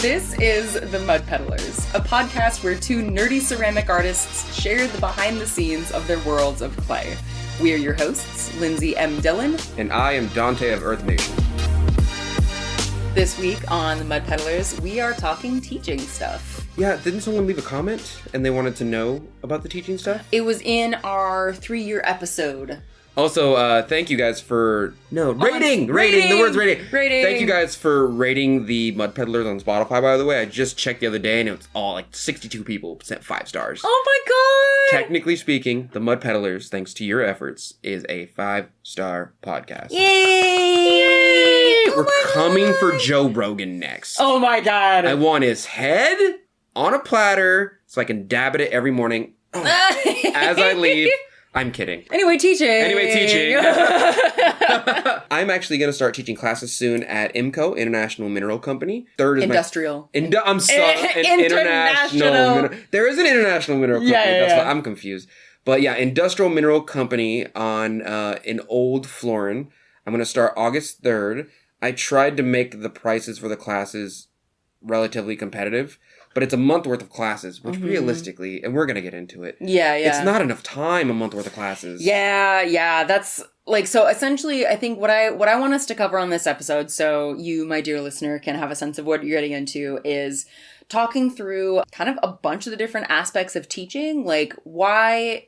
This is the Mud Peddlers, a podcast where two nerdy ceramic artists share the behind the scenes of their worlds of clay. We are your hosts, Lindsey M Dillon. And I am Donte of Earth Nation. This week on the Mud Peddlers, we are talking teaching stuff. Yeah, didn't someone leave a comment and they wanted to know about the teaching stuff? It was in our 3-year episode. Also, thank you guys for... Rating! The word's rating! Rating! Thank you guys for rating the Mud Peddlers on Spotify, by the way. I just checked the other day and it was all 62 people sent 5 stars. Oh my god! Technically speaking, the Mud Peddlers, thanks to your efforts, is a 5-star podcast. Yay! We're coming for Joe Rogan next. Oh my god! I want his head on a platter so I can dab at it every morning as I leave. I'm kidding. Anyway, teaching. I'm actually going to start teaching classes soon at IMCO, International Mineral Company. Third is Industrial. I'm sorry. International. There is an International Mineral Company. Yeah. That's why I'm confused. But yeah, Industrial Mineral Company on in Old Florin. I'm going to start August 3rd. I tried to make the prices for the classes relatively competitive. But it's a month worth of classes, which realistically, and we're going to get into it. Yeah. It's not enough time, a month worth of classes. Yeah. That's so essentially, I think what I want us to cover on this episode, so you, my dear listener, can have a sense of what you're getting into, is talking through kind of a bunch of the different aspects of teaching, like why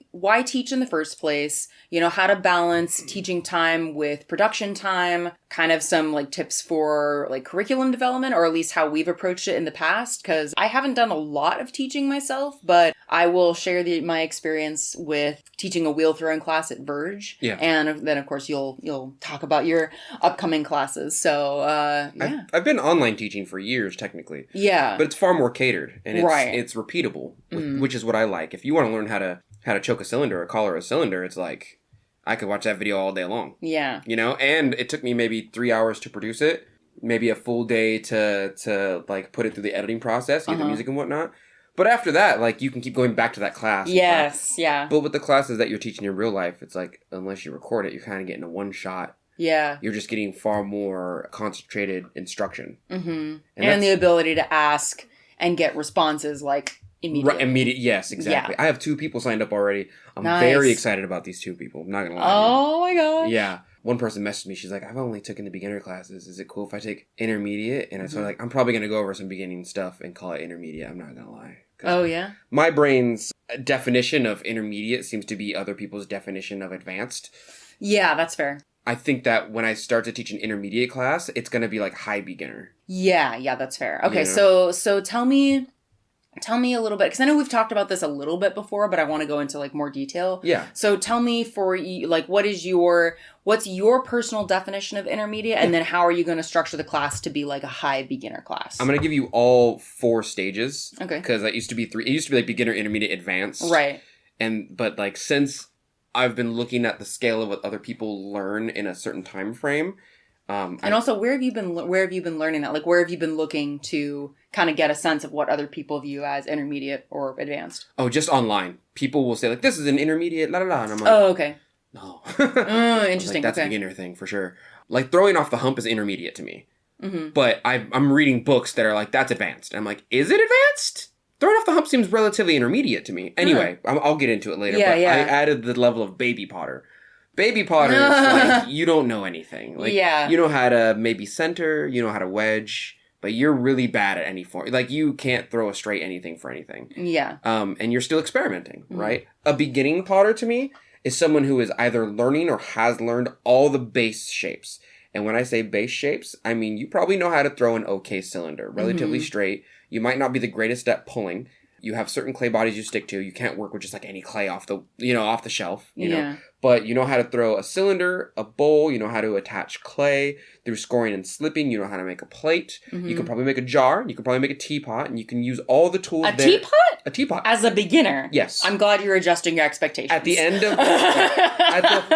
teach in the first place, how to balance teaching time with production time, kind of some tips for curriculum development, or at least how we've approached it in the past, because I haven't done a lot of teaching myself, but I will share my experience with teaching a wheel throwing class at Verge. Yeah. And then of course you'll talk about your upcoming classes. So yeah. I've been online teaching for years technically. Yeah. But it's far more catered and it's repeatable, which is what I like. If you want to learn how to choke a cylinder or collar a cylinder, it's like I could watch that video all day long. Yeah. And it took me maybe 3 hours to produce it, maybe a full day to put it through the editing process, get the music and whatnot. But after that, you can keep going back to that class. Yes, yeah. But with the classes that you're teaching in real life, it's unless you record it, you're kind of getting a one shot. Yeah. You're just getting far more concentrated instruction. Mm-hmm. And the ability to ask and get responses immediately. Right, immediate. Yes, exactly. Yeah. I have 2 people signed up already. I'm nice. very excited about these 2 people. I'm not going to lie. Oh my gosh. Yeah. One person messaged me. She's like, I've only taken the beginner classes. Is it cool if I take intermediate? And I was I'm probably going to go over some beginning stuff and call it intermediate. I'm not going to lie. Oh, yeah? My brain's definition of intermediate seems to be other people's definition of advanced. Yeah, that's fair. I think that when I start to teach an intermediate class, it's going to be high beginner. Yeah, that's fair. Okay, so tell me a little bit, because I know we've talked about this a little bit before, but I want to go into more detail. Yeah. So tell me for you, what's your personal definition of intermediate, and then how are you going to structure the class to be a high beginner class? I'm going to give you all 4 stages. Okay. Because it used to be 3. It used to be beginner, intermediate, advanced. Right. But since I've been looking at the scale of what other people learn in a certain time frame. And also, where have you been learning that? Where have you been looking to kind of get a sense of what other people view as intermediate or advanced? Oh, just online. People will say this is an intermediate, la la la, and I'm like, oh, okay. No. Interesting. That's a beginner thing for sure. Throwing off the hump is intermediate to me. Mm-hmm. But I'm reading books that are that's advanced. And I'm like, is it advanced? Throwing off the hump seems relatively intermediate to me. Anyway, I'll get into it later. Yeah, but yeah. I added the level of baby potter. Baby potter is you don't know anything. You know how to maybe center, you know how to wedge, but you're really bad at any form. You can't throw a straight anything for anything. Yeah. And you're still experimenting, right? A beginning potter to me is someone who is either learning or has learned all the base shapes. And when I say base shapes, I mean you probably know how to throw an okay cylinder, relatively straight. You might not be the greatest at pulling. You have certain clay bodies you stick to. You can't work with just any clay off the shelf, you know. But you know how to throw a cylinder, a bowl. You know how to attach clay through scoring and slipping. You know how to make a plate. You can probably make a jar. You can probably make a teapot. And you can use all the tools there. Teapot? A teapot. As a beginner? Yes. I'm glad you're adjusting your expectations. At the end of...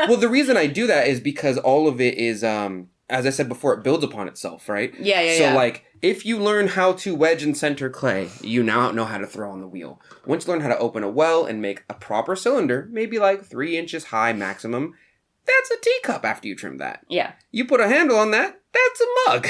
well, the reason I do that is because all of it is... as I said before, it builds upon itself, right? Yeah. So, if you learn how to wedge and center clay, you now know how to throw on the wheel. Once you learn how to open a well and make a proper cylinder, maybe 3 inches high maximum, that's a teacup after you trim that. Yeah. You put a handle on that, that's a mug.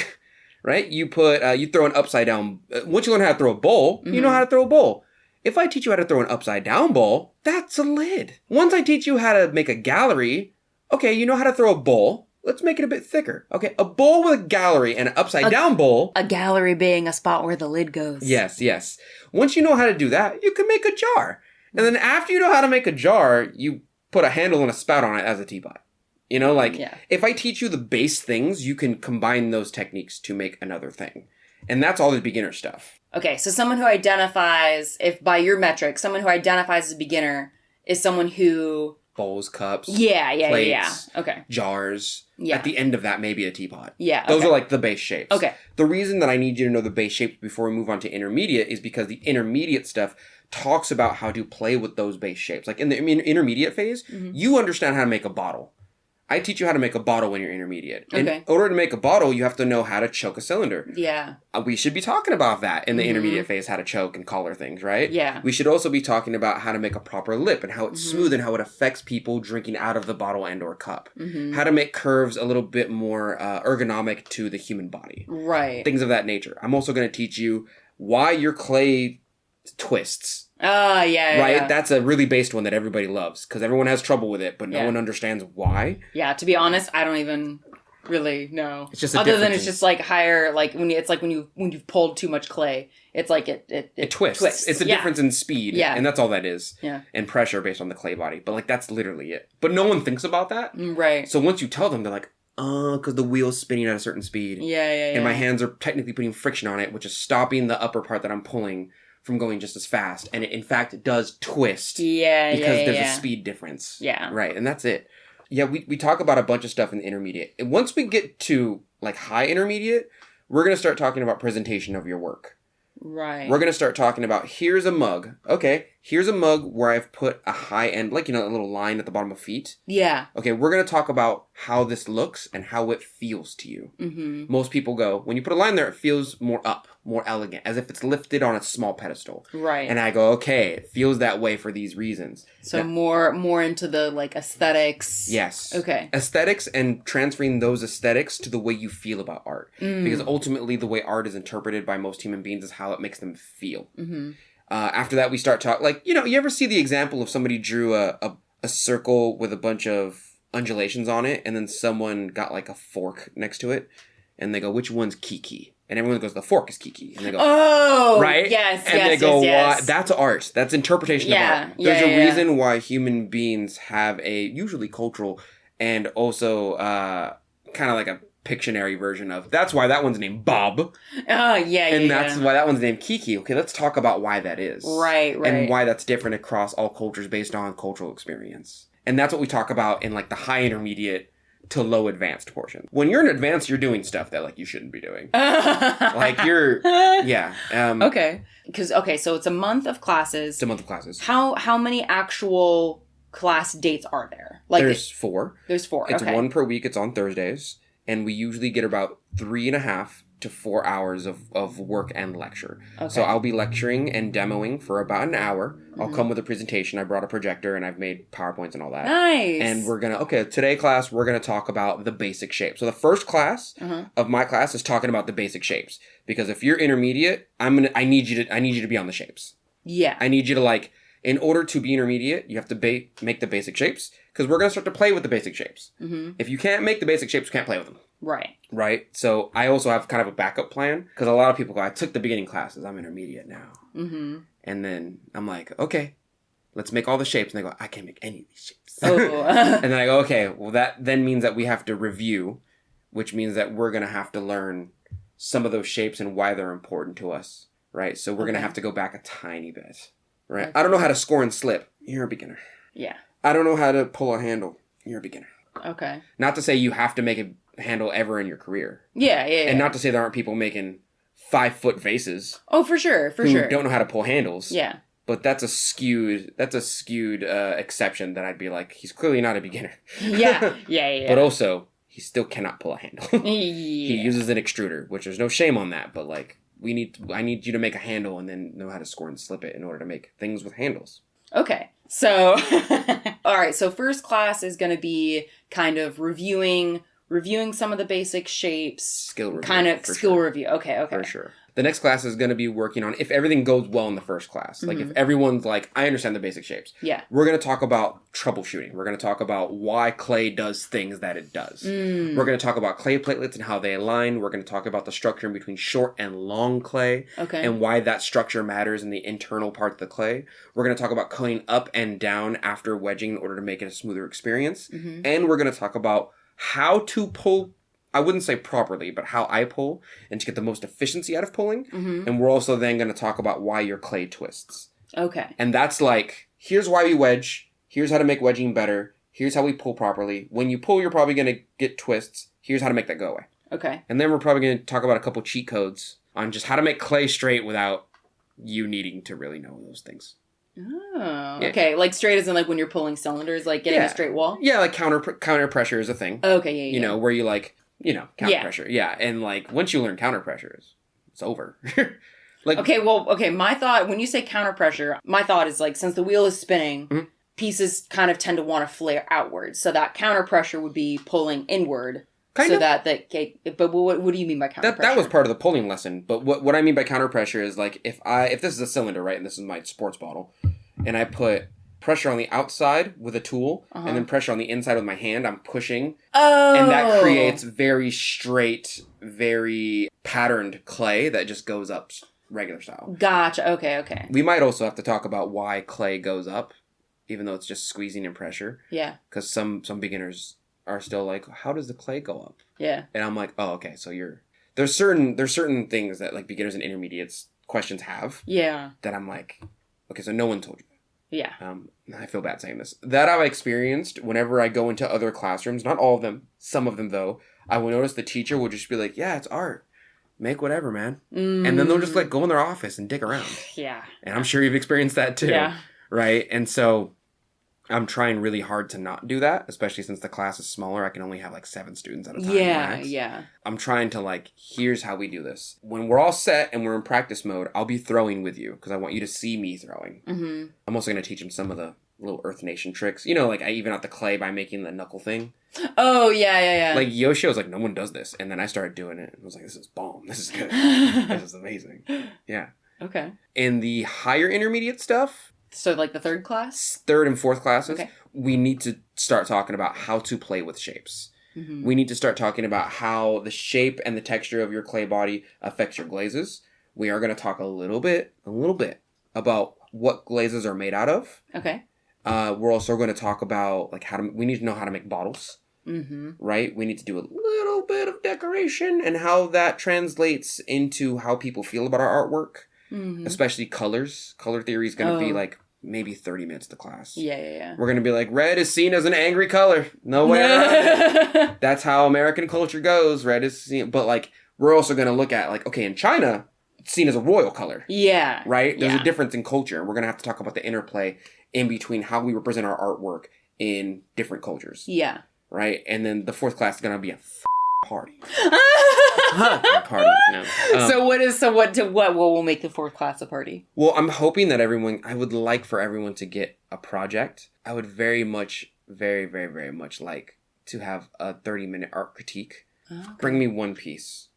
right? You throw an upside down. Once you learn how to throw a bowl, you know how to throw a bowl. If I teach you how to throw an upside down bowl, that's a lid. Once I teach you how to make a gallery, okay, you know how to throw a bowl. Let's make it a bit thicker. Okay, a bowl with a gallery and an upside down bowl. A gallery being a spot where the lid goes. Yes. Once you know how to do that, you can make a jar. And then after you know how to make a jar, you put a handle and a spout on it as a teapot. You know, like, if I teach you the base things, you can combine those techniques to make another thing. And that's all the beginner stuff. Okay, so someone who identifies, if by your metric, someone who identifies as a beginner is someone who... Bowls, cups, plates, okay, jars. Yeah. At the end of that, maybe a teapot. Yeah, Those are like the base shapes. Okay. The reason that I need you to know the base shapes before we move on to intermediate is because the intermediate stuff talks about how to play with those base shapes. Like in the intermediate phase, you understand how to make a bottle. I teach you how to make a bottle when you're intermediate. Okay. In order to make a bottle, you have to know how to choke a cylinder. Yeah. We should be talking about that in the intermediate phase, how to choke and collar things, right? Yeah. We should also be talking about how to make a proper lip and how it's smooth and how it affects people drinking out of the bottle and or cup. How to make curves a little bit more ergonomic to the human body. Right. Things of that nature. I'm also going to teach you why your clay twists. Right? Yeah. That's a really based one that everybody loves because everyone has trouble with it, but no one understands why. Yeah, to be honest, I don't even really know. It's just other than it's just like higher, like when you've pulled too much clay, it's like it twists. It's a difference in speed, and that's all that is. Yeah, and pressure based on the clay body, but like that's literally it. But no one thinks about that, right? So once you tell them, they're like, because the wheel's spinning at a certain speed. Yeah. And my hands are technically putting friction on it, which is stopping the upper part that I'm pulling from going just as fast. And it, in fact, does twist. Because there's a speed difference. Yeah. Right, and that's it. Yeah, we talk about a bunch of stuff in the intermediate. And once we get to, like, high intermediate, we're going to start talking about presentation of your work. Right. We're going to start talking about, here's a mug. Okay, here's a mug where I've put a high end, like, a little line at the bottom of feet. Yeah. Okay, we're going to talk about how this looks and how it feels to you. Mm-hmm. Most people go, when you put a line there, it feels more up, more elegant, as if it's lifted on a small pedestal. Right. And I go, okay, it feels that way for these reasons. So now, more into the, like, aesthetics. Yes. Okay. Aesthetics and transferring those aesthetics to the way you feel about art. Because ultimately the way art is interpreted by most human beings is how it makes them feel. Mm-hmm. After that, we start talking, like, you ever see the example of somebody drew a circle with a bunch of undulations on it, and then someone got, like, a fork next to it, and they go, which one's Kiki? And everyone goes, the fork is Kiki. And they go, oh, right? Yes, and they go, why? That's art. That's interpretation of art. There's a reason why human beings have a usually cultural and also kind of like a Pictionary version of, that's why that one's named Bob. Oh, yeah. And that's why that one's named Kiki. Okay, let's talk about why that is. Right. And why that's different across all cultures based on cultural experience. And that's what we talk about in, like, the high intermediate to low advanced portion. When you're in advanced, you're doing stuff that, like, you shouldn't be doing. Like, you're, okay. So it's a month of classes. It's a month of classes. How many actual class dates are there? Like, there's 4. There's 4, It's 1 per week. It's on Thursdays. And we usually get about 3.5 to 4 hours of work and lecture. Okay. So I'll be lecturing and demoing for about an hour. I'll come with a presentation. I brought a projector and I've made PowerPoints and all that. Nice. And we're going to, today class, we're going to talk about the basic shapes. So the first class of my class is talking about the basic shapes. Because if you're intermediate, I need you to be on the shapes. Yeah. I need you to, like, in order to be intermediate, you have to make the basic shapes. Because we're going to start to play with the basic shapes. Mm-hmm. If you can't make the basic shapes, you can't play with them. Right. Right? So I also have kind of a backup plan. Because a lot of people go, I took the beginning classes. I'm intermediate now. Mm-hmm. And then I'm like, okay, let's make all the shapes. And they go, I can't make any of these shapes. Oh. And then I go, okay, well, that then means that we have to review. Which means that we're going to have to learn some of those shapes and why they're important to us. Right? So we're going to have to go back a tiny bit. Right? Okay. I don't know how to score and slip. You're a beginner. Yeah. I don't know how to pull a handle. You're a beginner. Okay. Not to say you have to make a handle ever in your career. Yeah. And not to say there aren't people making 5-foot vases. Oh, for sure. Who don't know how to pull handles. Yeah. But that's a skewed exception that I'd be like, he's clearly not a beginner. Yeah. But also, he still cannot pull a handle. He uses an extruder, which there's no shame on that. But, like, I need you to make a handle and then know how to score and slip it in order to make things with handles. Okay. So, all right. So first class is going to be kind of reviewing reviewing some of the basic shapes. Skill review. Kind of skill review. Okay. For sure. The next class is going to be working on if everything goes well in the first class. Like if everyone's like, I understand the basic shapes. Yeah. We're going to talk about troubleshooting. We're going to talk about why clay does things that it does. We're going to talk about clay platelets and how they align. We're going to talk about the structure in between short and long clay. Okay. And why that structure matters in the internal part of the clay. We're going to talk about cutting up and down after wedging in order to make it a smoother experience. And we're going to talk about how to pull, I wouldn't say properly, but how I pull and to get the most efficiency out of pulling. And we're also then going to talk about why your clay twists. Okay. And that's like, here's why we wedge. Here's how to make wedging better. Here's how we pull properly. When you pull, you're probably going to get twists. Here's how to make that go away. Okay. And then we're probably going to talk about a couple cheat codes on just how to make clay straight without you needing to really know those things. Oh, okay. Like straight as in like when you're pulling cylinders, like getting a straight wall? Yeah, like counter pressure is a thing. Okay, yeah. You know, where you like, counter pressure. Yeah, and like once you learn counter pressure, it's over. Like Okay, my thought, when you say counter pressure, my thought is like since the wheel is spinning, pieces kind of tend to want to flare outwards. So that counter pressure would be pulling inward. But what do you mean by counter pressure? That was part of the pulling lesson. But what I mean by counter pressure is like if this is a cylinder, right, and this is my sports bottle, and I put pressure on the outside with a tool and then pressure on the inside with my hand, I'm pushing. Oh. And that creates very straight, very patterned clay that just goes up regular style. Gotcha. Okay. We might also have to talk about why clay goes up, even though it's just squeezing and pressure. Yeah. Because some beginners are still like, how does the clay go up? Yeah. And I'm like, oh, okay, so there's certain things that like beginners and intermediates questions have. Yeah. That I'm like, okay, so no one told you that. Yeah. I feel bad saying this. That I've experienced whenever I go into other classrooms, not all of them, some of them though, I will notice the teacher will just be like, yeah, it's art. Make whatever, man. And then they'll just like go in their office and dick around. Yeah. And I'm sure you've experienced that too. Yeah. Right? And so I'm trying really hard to not do that, especially since the class is smaller. I can only have like 7 students at a time. Yeah. I'm trying to like, here's how we do this. When we're all set and we're in practice mode, I'll be throwing with you because I want you to see me throwing. I'm also going to teach them some of the little Earth Nation tricks. You know, like I even out the clay by making the knuckle thing. Oh, yeah. Like Yoshi was like, no one does this. And then I started doing it. And I was like, this is bomb. This is good. This is amazing. Yeah. Okay. In the higher intermediate stuff, so like the third class? Third and fourth classes, we need to start talking about how to play with shapes. We need to start talking about how the shape and the texture of your clay body affects your glazes. We are going to talk a little bit about what glazes are made out of. Okay. We're also going to talk about like we need to know how to make bottles. Right? We need to do a little bit of decoration and how that translates into how people feel about our artwork. Especially colors. Color theory is going to be like maybe 30 minutes to class. Yeah. We're going to be like, red is seen as an angry color. No way around it. That's how American culture goes. Red is seen. But like, we're also going to look at like, okay, in China, it's seen as a royal color. Yeah. Right? There's a difference in culture. We're going to have to talk about the interplay in between how we represent our artwork in different cultures. Yeah. Right? And then the fourth class is going to be a party. Party. No. What will make the fourth class a party? Well, I'm hoping that I would like for everyone to get a project. I would very much like to have a 30-minute art critique. Okay. Bring me one piece,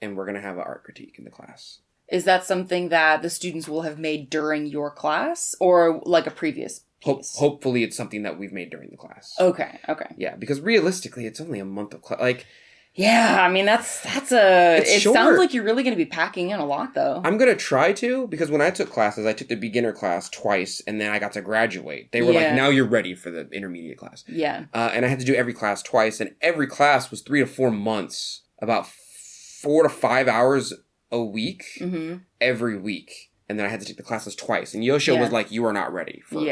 and we're going to have an art critique in the class. Is that something that the students will have made during your class, or like a previous piece? Hopefully it's something that we've made during the class. Okay. Yeah, because realistically, it's only a month of class. Like, yeah, I mean, it short. Sounds like you're really going to be packing in a lot, though. I'm going to try to, because when I took classes, I took the beginner class twice, and then I got to graduate. They were like, now you're ready for the intermediate class. Yeah. And I had to do every class twice, and every class was 3 to 4 months, about 4 to 5 hours a week, every week. And then I had to take the classes twice. And Yoshio was like, you are not ready for,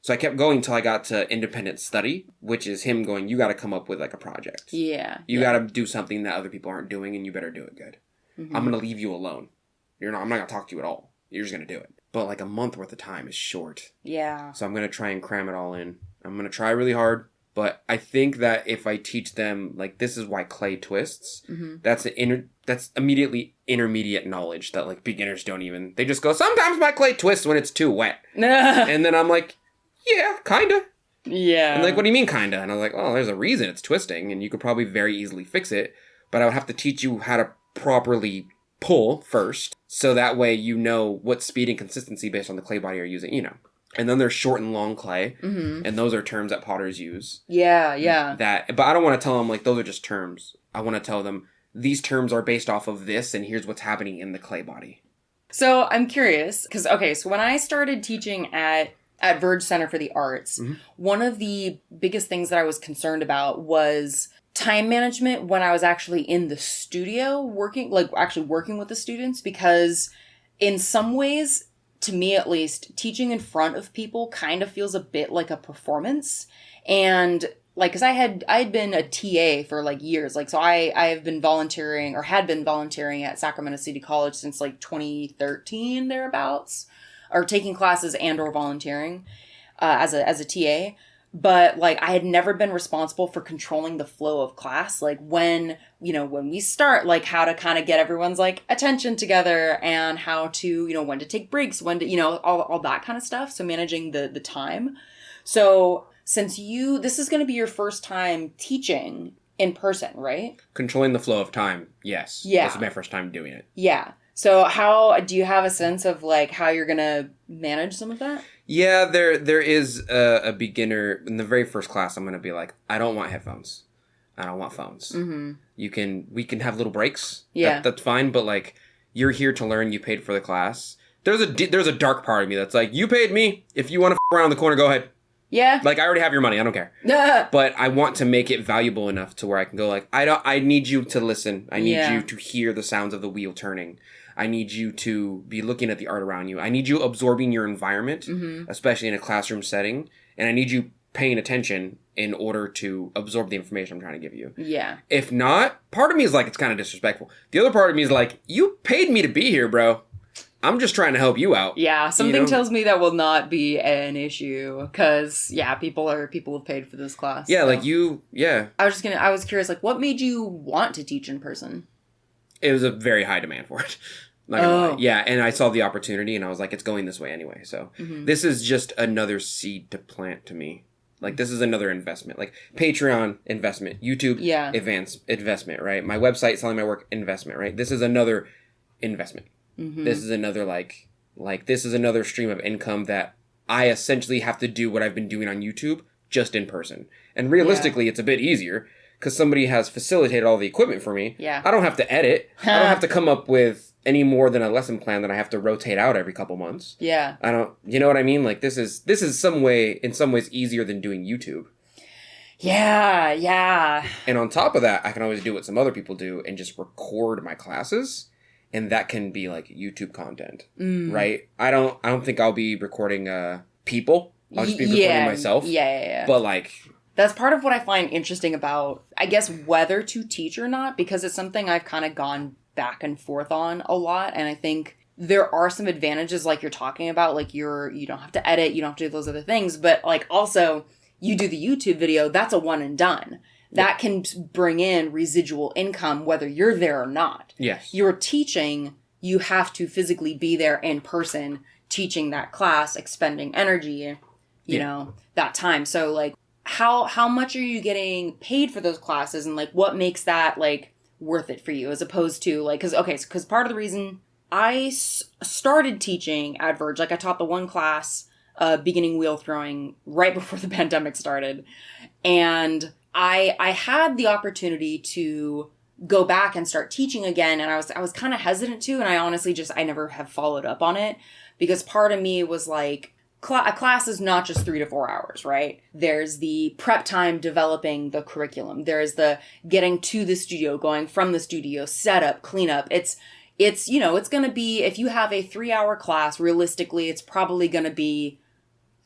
So I kept going until I got to independent study, which is him going, you got to come up with like a project. Yeah. You got to do something that other people aren't doing, and you better do it good. I'm going to leave you alone. I'm not going to talk to you at all. You're just going to do it. But like a month worth of time is short. Yeah. So I'm going to try and cram it all in. I'm going to try really hard. But I think that if I teach them, like, this is why clay twists, that's immediately intermediate knowledge that, like, beginners don't even... They just go, sometimes my clay twists when it's too wet. And then I'm like, yeah, kind of. Yeah. And like, what do you mean kinda? And I was like, oh, there's a reason it's twisting, and you could probably very easily fix it, but I would have to teach you how to properly pull first, so that way you know what speed and consistency based on the clay body you're using, you know. And then there's short and long clay, and those are terms that potters use. Yeah. But I don't want to tell them, like, those are just terms. I want to tell them, these terms are based off of this, and here's what's happening in the clay body. So I'm curious, because, so when I started teaching at Verge Center for the Arts, one of the biggest things that I was concerned about was time management when I was actually in the studio working with the students, because in some ways, to me at least, teaching in front of people kind of feels a bit like a performance. And like, cause I had been a TA for like years. Like, so I have been volunteering or had been volunteering at Sacramento City College since like 2013 thereabouts, or taking classes and or volunteering, as a TA. But like, I had never been responsible for controlling the flow of class. Like when we start, like how to kind of get everyone's like attention together, and how to, when to take breaks, when to, all that kind of stuff. So managing the time. So since this is going to be your first time teaching in person, right? Controlling the flow of time. Yes. Yeah. This is my first time doing it. Yeah. So how do you have a sense of like how you're going to manage some of that? Yeah, there is a beginner. In the very first class, I'm going to be like, I don't want headphones. I don't want phones. We can have little breaks. Yeah. That's fine, but like, you're here to learn, you paid for the class. There's a dark part of me that's like, you paid me. If you want to around the corner, go ahead. Yeah. Like, I already have your money. I don't care. But I want to make it valuable enough to where I can go like, I need you to listen. I need you to hear the sounds of the wheel turning. I need you to be looking at the art around you. I need you absorbing your environment, especially in a classroom setting. And I need you paying attention in order to absorb the information I'm trying to give you. Yeah. If not, part of me is like, it's kind of disrespectful. The other part of me is like, you paid me to be here, bro. I'm just trying to help you out. Yeah, something tells me that will not be an issue, because people have paid for this class. Yeah, so. I was curious, like, what made you want to teach in person? It was a very high demand for it. Not gonna lie. Yeah, and I saw the opportunity, and I was like, it's going this way anyway. So this is just another seed to plant to me. Like, this is another investment. Like, Patreon, investment. YouTube, investment, right? My website, selling my work, investment, right? This is another investment. This is another, like this is another stream of income that I essentially have to do what I've been doing on YouTube, just in person. And realistically, it's a bit easier, because somebody has facilitated all the equipment for me. Yeah. I don't have to edit. I don't have to come up with any more than a lesson plan that I have to rotate out every couple months. Yeah. You know what I mean? Like, this is in some ways easier than doing YouTube. Yeah. And on top of that, I can always do what some other people do and just record my classes. And that can be like YouTube content, right? I don't think I'll be recording people. I'll just be recording myself. Yeah. But like, that's part of what I find interesting about, I guess, whether to teach or not, because it's something I've kind of gone back and forth on a lot. And I think there are some advantages, like you're talking about, like you don't have to edit, you don't have to do those other things, but like also you do the YouTube video, that's a one and done. That can bring in residual income whether you're there or not. Yes. You're teaching, you have to physically be there in person teaching that class, expending energy, you know, that time. So like, how much are you getting paid for those classes, and like what makes that like worth it for you, as opposed to like, because part of the reason I started teaching at Verge, like I taught the one class, beginning wheel throwing, right before the pandemic started. And I had the opportunity to go back and start teaching again. And I was kind of hesitant to, and I honestly I never have followed up on it, because part of me was like, a class is not just 3 to 4 hours, right? There's the prep time developing the curriculum. There's the getting to the studio, going from the studio, setup, cleanup. It's going to be, if you have a 3-hour class, realistically, it's probably going to be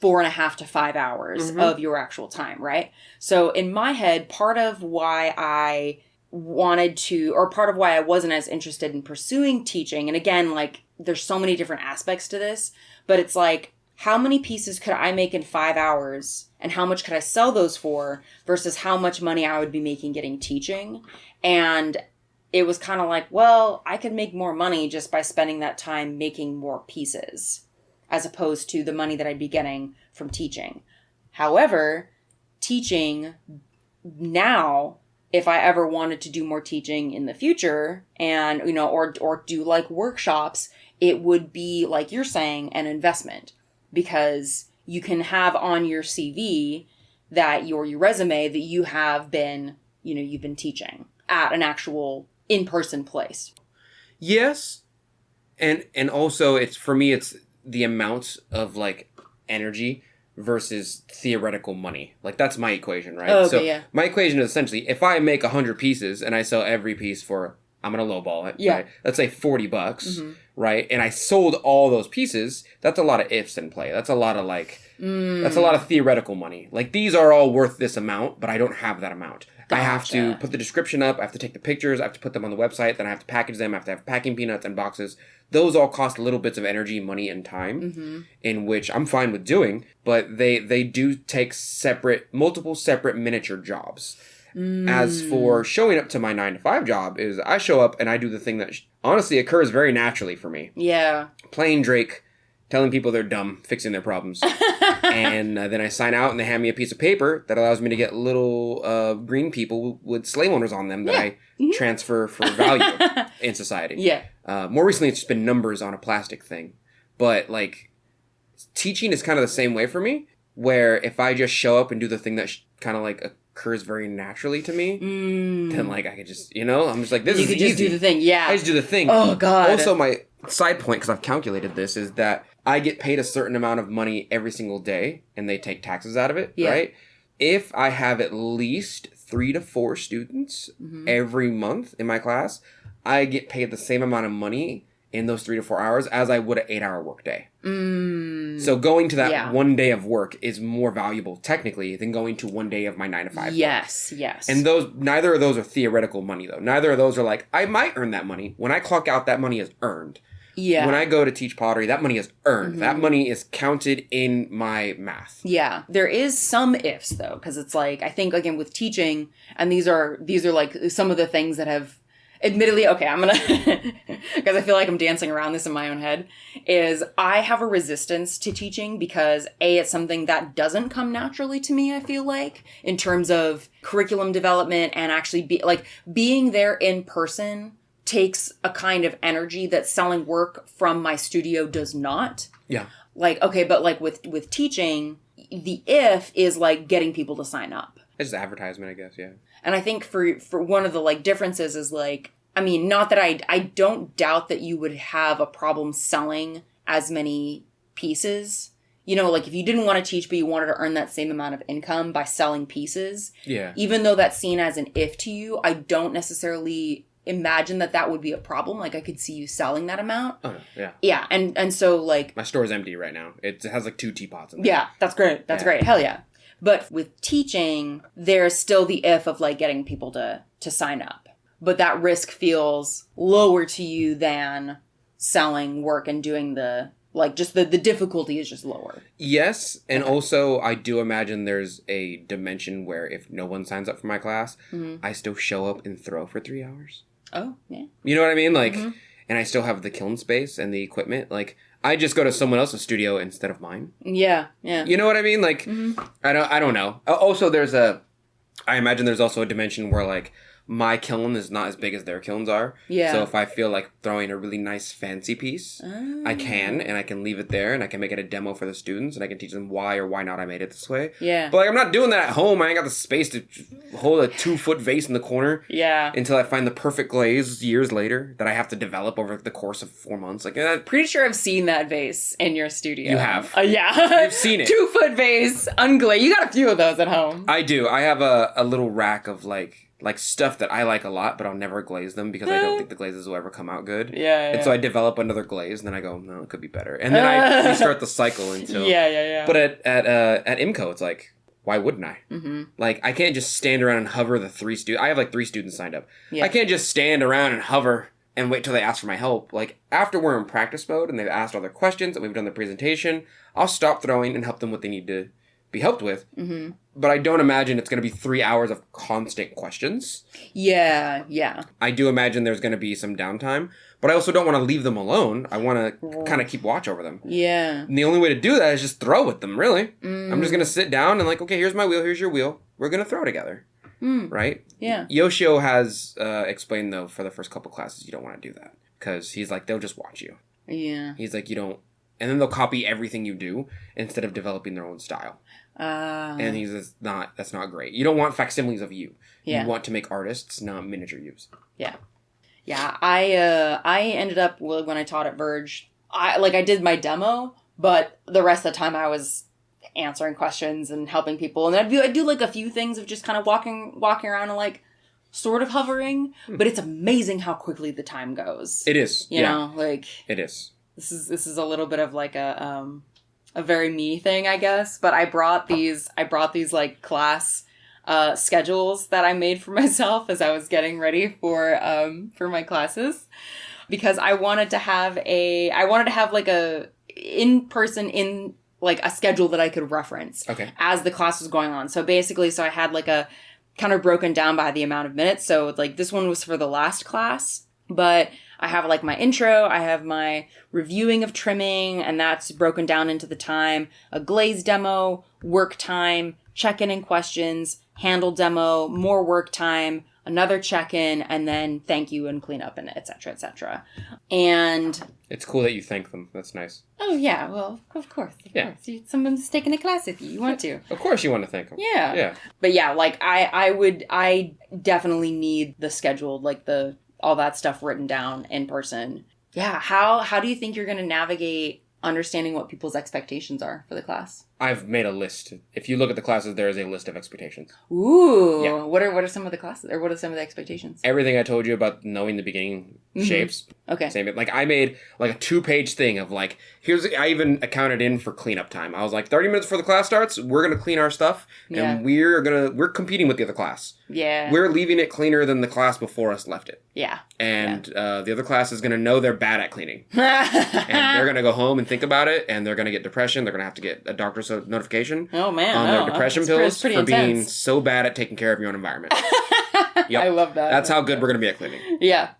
4.5 to 5 hours of your actual time, right? So in my head, part of why I wanted to, or part of why I wasn't as interested in pursuing teaching, and again, like, there's so many different aspects to this, but it's like, how many pieces could I make in 5 hours, and how much could I sell those for, versus how much money I would be making getting teaching? And it was kind of like, well, I could make more money just by spending that time making more pieces, as opposed to the money that I'd be getting from teaching. However, teaching now, if I ever wanted to do more teaching in the future and, or do like workshops, it would be, like you're saying, an investment, because you can have on your CV that your resume that you have been, you've been teaching at an actual in-person place. Yes. And also it's the amount of like energy versus theoretical money. Like that's my equation, right? Okay, so yeah. my equation is essentially if I make 100 pieces and I sell every piece for, I'm going to lowball it, yeah. right? Let's say $40, right? And I sold all those pieces, that's a lot of ifs in play. That's a lot of like, that's a lot of theoretical money. Like these are all worth this amount, but I don't have that amount. Gotcha. I have to put the description up, I have to take the pictures, I have to put them on the website, then I have to package them, I have to have packing peanuts and boxes. Those all cost little bits of energy, money, and time, in which I'm fine with doing, but they do take multiple separate miniature jobs. As for showing up to my 9-to-5 job, is I show up and I do the thing that honestly occurs very naturally for me. Yeah. Playing Drake, telling people they're dumb, fixing their problems. And then I sign out and they hand me a piece of paper that allows me to get little green people with slave owners on them that I transfer for value in society. Yeah. More recently, it's just been numbers on a plastic thing. But, like, teaching is kind of the same way for me, where if I just show up and do the thing that kind of, like, occurs very naturally to me, then, like, I could just, I'm just like, this is easy. You could just do the thing, yeah. I just do the thing. Oh, God. Also, my side point, because I've calculated this, is that I get paid a certain amount of money every single day, and they take taxes out of it, right? If I have at least 3 to 4 students every month in my class, I get paid the same amount of money in those 3 to 4 hours as I would an 8-hour workday. So going to that one day of work is more valuable technically than going to one day of my 9-to-5 Yes, work. yes. And neither of those are theoretical money though. Neither of those are like, I might earn that money. When I clock out, that money is earned. Yeah. When I go to teach pottery, that money is earned. That money is counted in my math. Yeah. There is some ifs though, because it's like, I think again with teaching, and these are like some of the things that have admittedly, okay, I'm going to, because I feel like I'm dancing around this in my own head, is I have a resistance to teaching because it's something that doesn't come naturally to me, I feel like, in terms of curriculum development and actually being there in person takes a kind of energy that selling work from my studio does not. Yeah. Like, okay, but like with teaching, the if is like getting people to sign up. It's advertisement, I guess, yeah. And I think for one of the like differences is like, I mean, not that I don't doubt that you would have a problem selling as many pieces. Like if you didn't want to teach, but you wanted to earn that same amount of income by selling pieces. Yeah. Even though that's seen as an if to you, I don't necessarily imagine that would be a problem. Like I could see you selling that amount. Oh, no, yeah. Yeah. And so like. My store is empty right now. It has like 2 teapots in there. Yeah. That's great. That's great. Hell yeah. But with teaching, there's still the if of like getting people to sign up. But that risk feels lower to you than selling work and doing just the difficulty is just lower. Yes. And also I do imagine there's a dimension where if no one signs up for my class, I still show up and throw for 3 hours. Oh, yeah. You know what I mean? Like, and I still have the kiln space and the equipment. Like, I just go to someone else's studio instead of mine. Yeah, yeah. You know what I mean? Like, I don't know. Also, I imagine there's also a dimension where, like, my kiln is not as big as their kilns are. Yeah. So if I feel like throwing a really nice fancy piece, I can, and I can leave it there, and I can make it a demo for the students, and I can teach them why or why not I made it this way. Yeah. But like, I'm not doing that at home. I ain't got the space to hold a 2-foot vase in the corner. Yeah. Until I find the perfect glaze years later that I have to develop over the course of 4 months. Like, pretty sure I've seen that vase in your studio. You have. Yeah. You've seen it. 2-foot vase, unglazed. You got a few of those at home. I do. I have a little rack of like stuff that I like a lot, but I'll never glaze them because I don't think the glazes will ever come out good. Yeah. And so I develop another glaze, and then I go, no, it could be better. And then I restart the cycle until... Yeah. But at IMCO, it's like, why wouldn't I? Mm-hmm. Like, I can't just stand around and hover the 3 students. I have like 3 students signed up. Yeah. I can't just stand around and hover and wait till they ask for my help. Like, after we're in practice mode and they've asked all their questions and we've done the presentation, I'll stop throwing and help them what they need to be helped with. Mm-hmm. But I don't imagine it's going to be 3 hours of constant questions. Yeah, yeah. I do imagine there's going to be some downtime, but I also don't want to leave them alone. I want to kind of keep watch over them. Yeah. And the only way to do that is just throw with them, really. I'm just going to sit down and like, okay, here's my wheel, here's your wheel. We're going to throw together. Right? Yeah. Yoshio has explained, though, for the first couple classes, you don't want to do that. Because he's like, they'll just watch you. Yeah. He's like, you don't... And then they'll copy everything you do instead of developing their own style. And he's just that's not great. You don't want facsimiles of you. Yeah. You want to make artists, not miniature yous. Yeah. Yeah. I ended up, when I taught at Verge, I did my demo, but the rest of the time I was answering questions and helping people. And I'd do like a few things of just kind of walking around and like sort of hovering, but it's amazing how quickly the time goes. It is. You know, like... It is. This is a little bit of like a very me thing, I guess. But I brought these like class schedules that I made for myself as I was getting ready for my classes, because I wanted to have like a in like a schedule that I could reference as the class was going on. So basically, I had like a kind of broken down by the amount of minutes. So like this one was for the last class, but I have like my intro, I have my reviewing of trimming, and that's broken down into the time, a glaze demo, work time, check-in and questions, handle demo, more work time, another check-in, and then thank you and clean up, and et cetera, et cetera. And... It's cool that you thank them. That's nice. Oh, yeah. Well, of course. Of course. Someone's taking a class with you. You want to. Of course you want to thank them. Yeah. Yeah. But yeah, like, I definitely need the scheduled, like, all that stuff written down in person. Yeah. How do you think you're going to navigate understanding what people's expectations are for the class? I've made a list. If you look at the classes, there is a list of expectations. Ooh. Yeah. What are some of the classes, or what are some of the expectations? Everything I told you about knowing the beginning shapes. Okay. Same. Like I made like a 2-page thing of like, I even accounted in for cleanup time. I was like, 30 minutes before the class starts, we're going to clean our stuff, and we're competing with the other class. Yeah. We're leaving it cleaner than the class before us left it. Yeah. And the other class is going to know they're bad at cleaning. And they're going to go home and think about it, and they're going to get depression. They're going to have to get a doctor's notification on their depression pills for intense. being so bad at taking care of your own environment. Yep. I love that. That's how good we're going to be at cleaning. Yeah.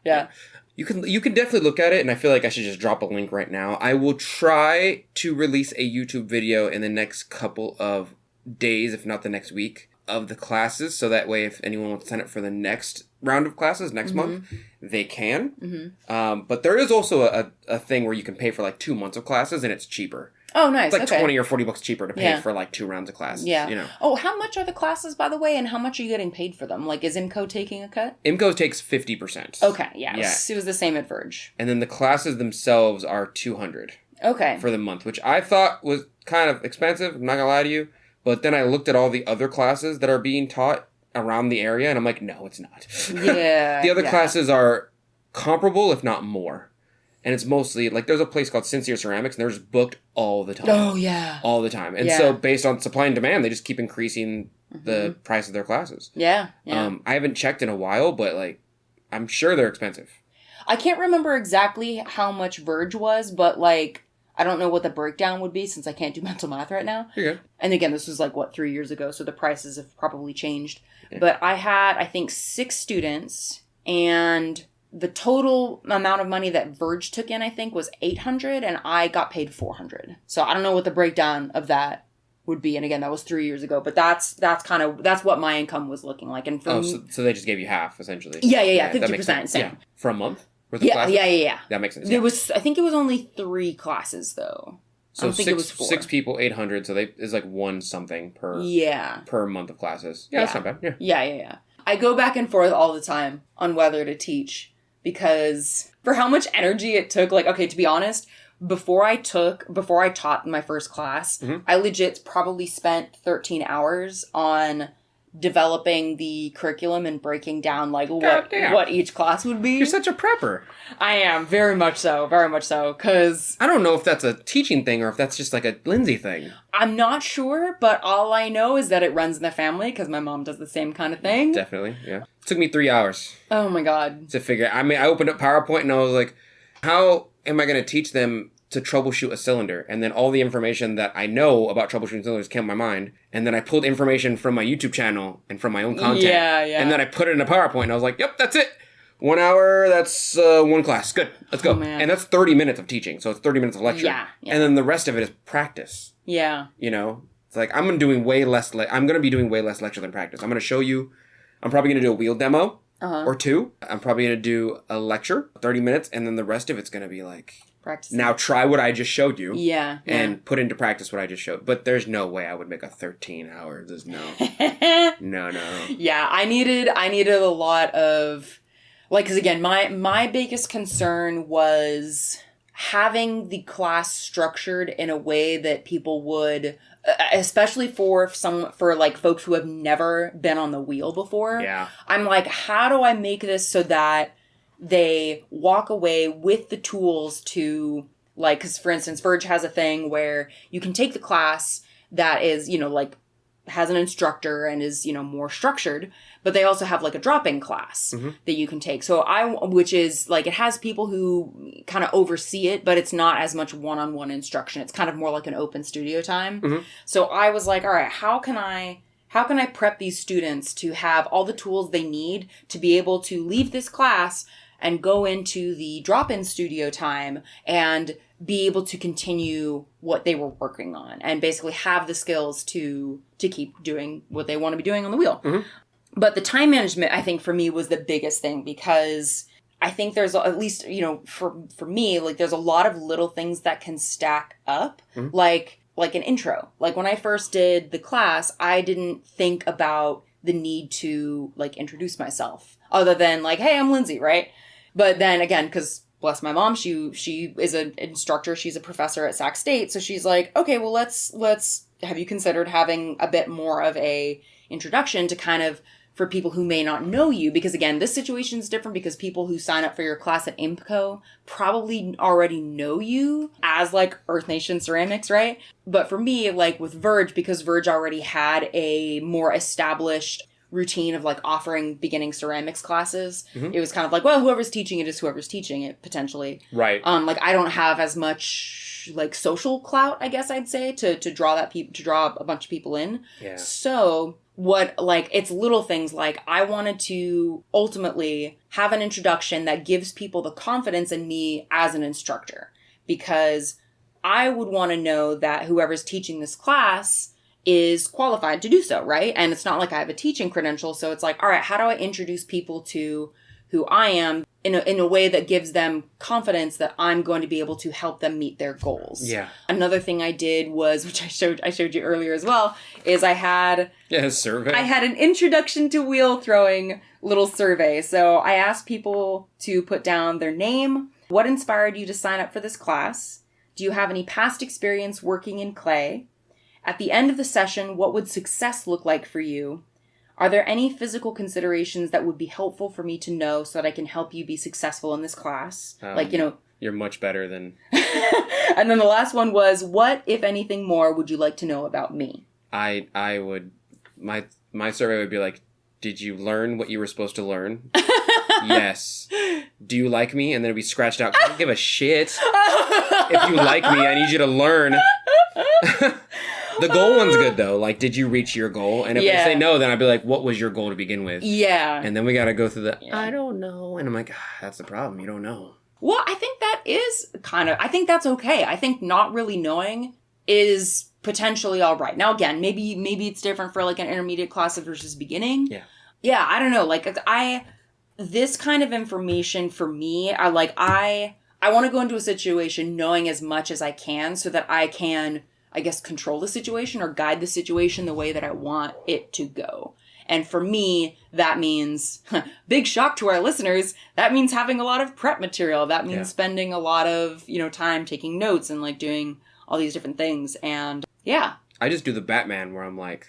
You can definitely look at it, and I feel like I should just drop a link right now. I will try to release a YouTube video in the next couple of days, if not the next week, of the classes, so that way if anyone wants to sign up for the next round of classes next month, they can. But there is also a thing where you can pay for like 2 months of classes, and it's cheaper. Oh, nice. It's like $20 or $40 cheaper to pay for like 2 rounds of classes. Yeah. You know. Oh, how much are the classes, by the way, and how much are you getting paid for them? Like, is IMCO taking a cut? IMCO takes 50%. Okay, yeah. It was the same at Verge. And then the classes themselves are $200. Okay. For the month, which I thought was kind of expensive. I'm not gonna lie to you. But then I looked at all the other classes that are being taught around the area, and I'm like, no, it's not. Yeah. The other classes are comparable, if not more. And it's mostly, like, there's a place called Sincere Ceramics, and they're just booked all the time. Oh, yeah. All the time. And so, based on supply and demand, they just keep increasing the price of their classes. Yeah. I haven't checked in a while, but, like, I'm sure they're expensive. I can't remember exactly how much Verge was, but, like, I don't know what the breakdown would be since I can't do mental math right now. You're good. And again, this was, like, 3 years ago, so the prices have probably changed. Yeah. But I had, I think, 6 students, and the total amount of money that Verge took in, I think, was $800, and I got paid $400. So I don't know what the breakdown of that would be. And again, that was 3 years ago, but that's what my income was looking like. And so they just gave you half, essentially. Yeah, 50%. Same. Yeah. For a month? Yeah. That makes sense. It was, I think it was only 3 classes though. So it was 4. 6 people, 800. So it's like 1 something per month of classes. Yeah, that's not bad. Yeah. I go back and forth all the time on whether to teach, because for how much energy it took, like, okay, to be honest, before I taught my first class, I legit probably spent 13 hours on developing the curriculum and breaking down, like, what each class would be. You're such a prepper. I am, very much so, because I don't know if that's a teaching thing or if that's just like a Lindsey thing. I'm not sure, but all I know is that it runs in the family, because my mom does the same kind of thing. Definitely, yeah. It took me 3 hours. Oh my god. To figure I opened up PowerPoint and I was like, how am I going to teach them to troubleshoot a cylinder. And then all the information that I know about troubleshooting cylinders came to my mind. And then I pulled information from my YouTube channel and from my own content. Yeah, yeah. And then I put it in a PowerPoint and I was like, yep, that's it. 1 hour, that's one class. Good, let's go. Man. And that's 30 minutes of teaching. So it's 30 minutes of lecture. Yeah. And then the rest of it is practice. Yeah. You know? It's like, I'm going to be doing way less lecture than practice. I'm going to show you, I'm probably going to do a wheel demo or two. I'm probably going to do a lecture, 30 minutes, and then the rest of it's going to be like, practice. Now try what I just showed you. Yeah. And put into practice what I just showed. But there's no way I would make a 13 hours. There's no. No. Yeah, I needed a lot of, like, because again, my biggest concern was having the class structured in a way that people would, especially for like folks who have never been on the wheel before. Yeah. I'm like, how do I make this so that they walk away with the tools to, like, because for instance, Verge has a thing where you can take the class that is, you know, like, has an instructor and is, you know, more structured, but they also have like a drop-in class that you can take. So which is like, it has people who kind of oversee it, but it's not as much one-on-one instruction. It's kind of more like an open studio time. So I was like, all right, how can I prep these students to have all the tools they need to be able to leave this class and go into the drop-in studio time and be able to continue what they were working on and basically have the skills to keep doing what they want to be doing on the wheel. But the time management, I think, for me was the biggest thing, because I think there's, at least, you know, for me, like, there's a lot of little things that can stack up, like an intro. Like, when I first did the class, I didn't think about the need to, like, introduce myself other than, like, hey, I'm Lindsey, right? But then again, because bless my mom, she is an instructor. She's a professor at Sac State. So she's like, okay, well, let's have you considered having a bit more of a introduction to kind of, for people who may not know you, because again, this situation is different because people who sign up for your class at IMCO probably already know you as like Earth Nation Ceramics, right? But for me, like with Verge, because Verge already had a more established routine of like offering beginning ceramics classes, it was kind of like, well, whoever's teaching it is whoever's teaching it, potentially. Right. Like, I don't have as much like social clout, I guess I'd say, to draw a bunch of people in. Yeah. So what, like, it's little things like I wanted to ultimately have an introduction that gives people the confidence in me as an instructor, because I would want to know that whoever's teaching this class is qualified to do so, right? And it's not like I have a teaching credential, so it's like, all right, how do I introduce people to who I am in a way that gives them confidence that I'm going to be able to help them meet their goals? Yeah. Another thing I did was, which I showed you earlier as well, is I had a survey. I had an introduction to wheel throwing little survey. So I asked people to put down their name, what inspired you to sign up for this class? Do you have any past experience working in clay? At the end of the session, what would success look like for you? Are there any physical considerations that would be helpful for me to know so that I can help you be successful in this class? Like, you know. You're much better than... And then the last one was, what, if anything more, would you like to know about me? I would... My survey would be like, did you learn what you were supposed to learn? Yes. Do you like me? And then it'd be scratched out. I don't give a shit. If you like me, I need you to learn. The goal one's good, though. Like, did you reach your goal? And if they say no, then I'd be like, what was your goal to begin with? Yeah. And then we got to go through I don't know. And I'm like, that's the problem. You don't know. Well, I think that is I think that's okay. I think not really knowing is potentially all right. Now, again, maybe it's different for like an intermediate class versus beginning. Yeah. Yeah, I don't know. Like, this kind of information for me, I want to go into a situation knowing as much as I can so that I can, I guess, control the situation or guide the situation the way that I want it to go. And for me, that means, big shock to our listeners, that means having a lot of prep material. That means spending a lot of, you know, time taking notes and like doing all these different things. And yeah. I just do the Batman where I'm like,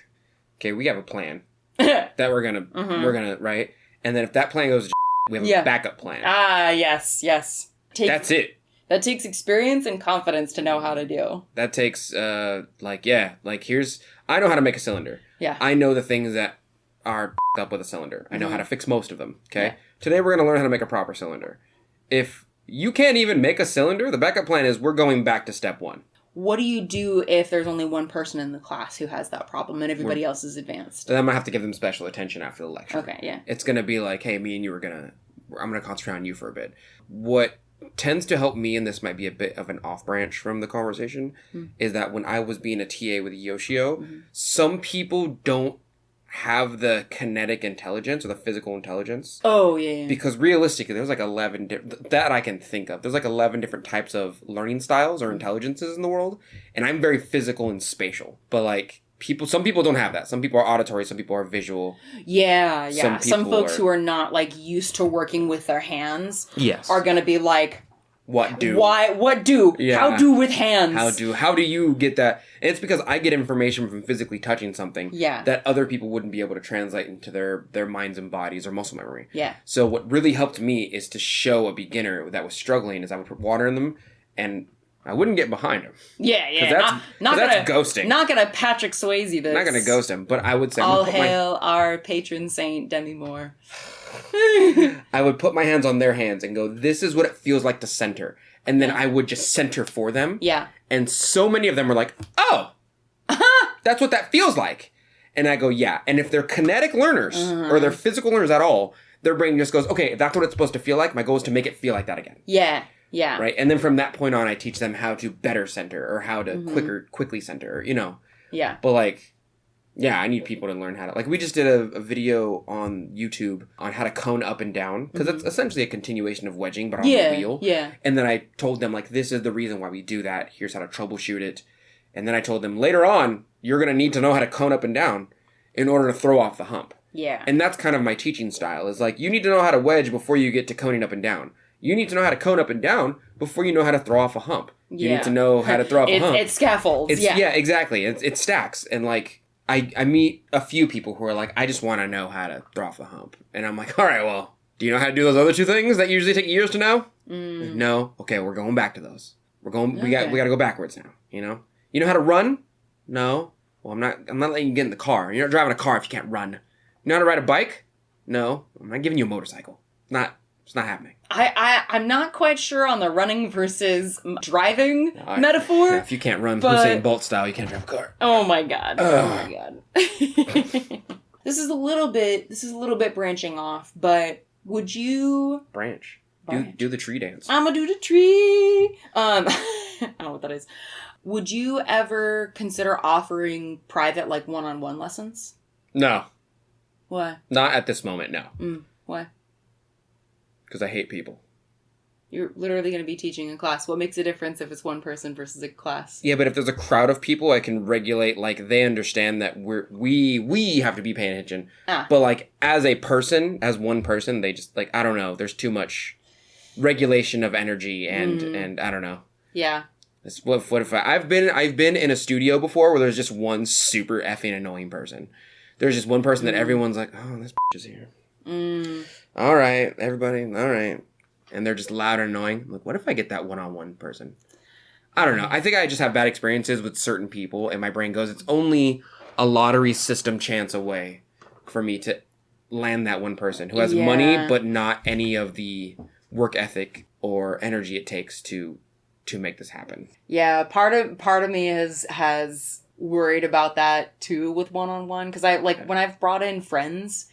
okay, we have a plan that we're gonna, right? And then if that plan goes to we have a backup plan. Ah, yes. That's it. That takes experience and confidence to know how to do. That takes, I know how to make a cylinder. Yeah. I know the things that are up with a cylinder. I know how to fix most of them, okay? Yeah. Today we're going to learn how to make a proper cylinder. If you can't even make a cylinder, the backup plan is we're going back to step one. What do you do if there's only one person in the class who has that problem and everybody else is advanced? Then I'm going to have to give them special attention after the lecture. Okay, yeah. It's going to be like, hey, me and you I'm going to concentrate on you for a bit. What tends to help me, and this might be a bit of an off branch from the conversation, is that when I was being a TA with Yoshio, some people don't have the kinetic intelligence or the physical intelligence. Oh, yeah. Because realistically, there's like 11 that I can think of. There's like 11 different types of learning styles or intelligences in the world, and I'm very physical and spatial. But like some people don't have that. Some people are auditory, some people are visual. Yeah. Some folks who are not like used to working with their hands are going to be like, what do? Why? What do? Yeah. How do with hands? How do you get that? And it's because I get information from physically touching something that other people wouldn't be able to translate into their minds and bodies or muscle memory. Yeah. So what really helped me is to show a beginner that was struggling is I would put water in them and I wouldn't get behind him. Yeah. That's ghosting. Not gonna Patrick Swayze this. Not gonna ghost him, but I would say... All hail our patron saint, Demi Moore. I would put my hands on their hands and go, this is what it feels like to center. And then I would just center for them. Yeah. And so many of them were like, oh, that's what that feels like. And I go, yeah. And if they're kinetic learners or they're physical learners at all, their brain just goes, okay, if that's what it's supposed to feel like, my goal is to make it feel like that again. Yeah. Yeah. Right? And then from that point on, I teach them how to better center or how to quickly center, you know. Yeah. But like, yeah, I need people to learn how to... Like, we just did a video on YouTube on how to cone up and down. Because it's essentially a continuation of wedging, but on the wheel. Yeah. And then I told them, like, this is the reason why we do that. Here's how to troubleshoot it. And then I told them, later on, you're going to need to know how to cone up and down in order to throw off the hump. Yeah. And that's kind of my teaching style. Is like, you need to know how to wedge before you get to coning up and down. You need to know how to cone up and down before you know how to throw off a hump. You need to know how to throw off a hump. It's scaffolds. Yeah, exactly. It stacks. And, like... I meet a few people who are like, I just want to know how to throw off the hump. And I'm like, all right, well, do you know how to do those other two things that usually take years to know? No. Okay, we're going back to those. We got to go backwards now, you know? You know how to run? No. Well, I'm not letting you get in the car. You're not driving a car if you can't run. You know how to ride a bike? No. I'm not giving you a motorcycle. It's not happening. I'm not quite sure on the running versus driving metaphor. Yeah, if you can't run Usain Bolt style, you can't drive a car. Oh my god. Oh my god. This is a little bit branching off, but would you branch? Do the tree dance. I'ma do the tree. I don't know what that is. Would you ever consider offering private, like, one-on-one lessons? No. Why? Not at this moment, no. Why? Because I hate people. You're literally going to be teaching a class. What makes a difference if it's one person versus a class? Yeah, but if there's a crowd of people, I can regulate, like, they understand that we have to be paying attention. But, like, as a person, as one person, they just, like, I don't know, there's too much regulation of energy and I don't know. Yeah. What if I've been in a studio before where there's just one super effing annoying person. There's just one person that everyone's like, oh, this is here. All right, everybody, all right. And they're just loud and annoying. Like, what if I get that one-on-one person? I don't know. I think I just have bad experiences with certain people, and my brain goes, it's only a lottery system chance away for me to land that one person who has money, but not any of the work ethic or energy it takes to make this happen. Yeah, part of me has worried about that too with one-on-one, because when I've brought in friends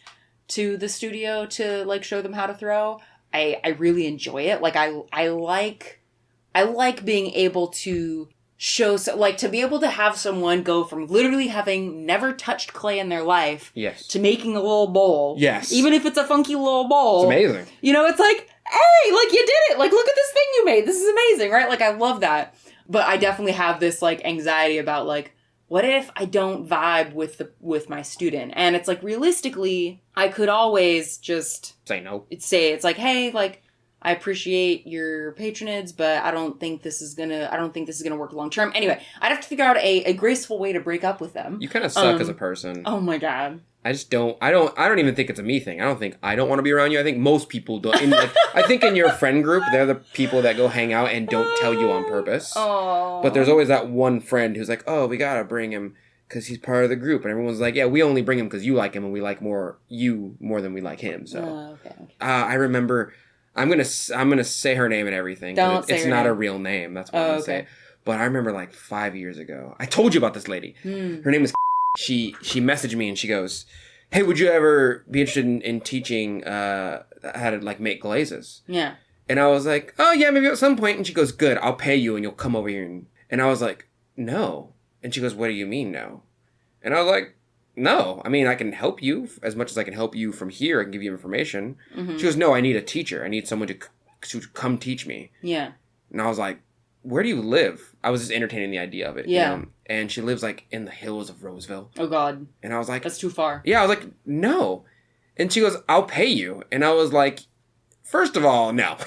to the studio to, like, show them how to throw, I really enjoy it. Like, I like being able to show, to be able to have someone go from literally having never touched clay in their life to making a little bowl. Yes. Even if it's a funky little bowl. It's amazing. You know, it's like, hey, like, you did it. Like, look at this thing you made. This is amazing, right? Like, I love that. But I definitely have this, like, anxiety about, like, what if I don't vibe with my student? And it's like, realistically, I could always just say no. It's like, hey, like, I appreciate your patronage, but I don't think this is gonna work long term. Anyway, I'd have to figure out a graceful way to break up with them. You kind of suck as a person. Oh my god. I don't even think it's a me thing. I don't think I don't want to be around you. I think most people don't. I think in your friend group, they're the people that go hang out and don't tell you on purpose. Oh. But there's always that one friend who's like, oh, we gotta bring him because he's part of the group. And everyone's like, yeah, we only bring him because you like him and we like you more than we like him. So okay. I remember I'm gonna say her name and everything. Don't say it's her not name. a real name. That's what I'm gonna okay. say. But I remember like 5 years ago, I told you about this lady. Her name is. She messaged me and she goes, "Hey, would you ever be interested in teaching how to like make glazes?" Yeah. And I was like, "Oh yeah, maybe at some point." And she goes, "Good, I'll pay you and you'll come over here." And I was like, "No." And she goes, "What do you mean no?" And I was like, "No, I mean, I can help you as much as I can help you from here. I can give you information." Mm-hmm. She goes, "No, I need a teacher. I need someone to come teach me." Yeah. And I was like, "Where do you live?" I was just entertaining the idea of it. Yeah. You know? And she lives like in the hills of Roseville. Oh God. And I was like, that's too far. Yeah, I was like, "No." And she goes, "I'll pay you." And I was like, first of all, no.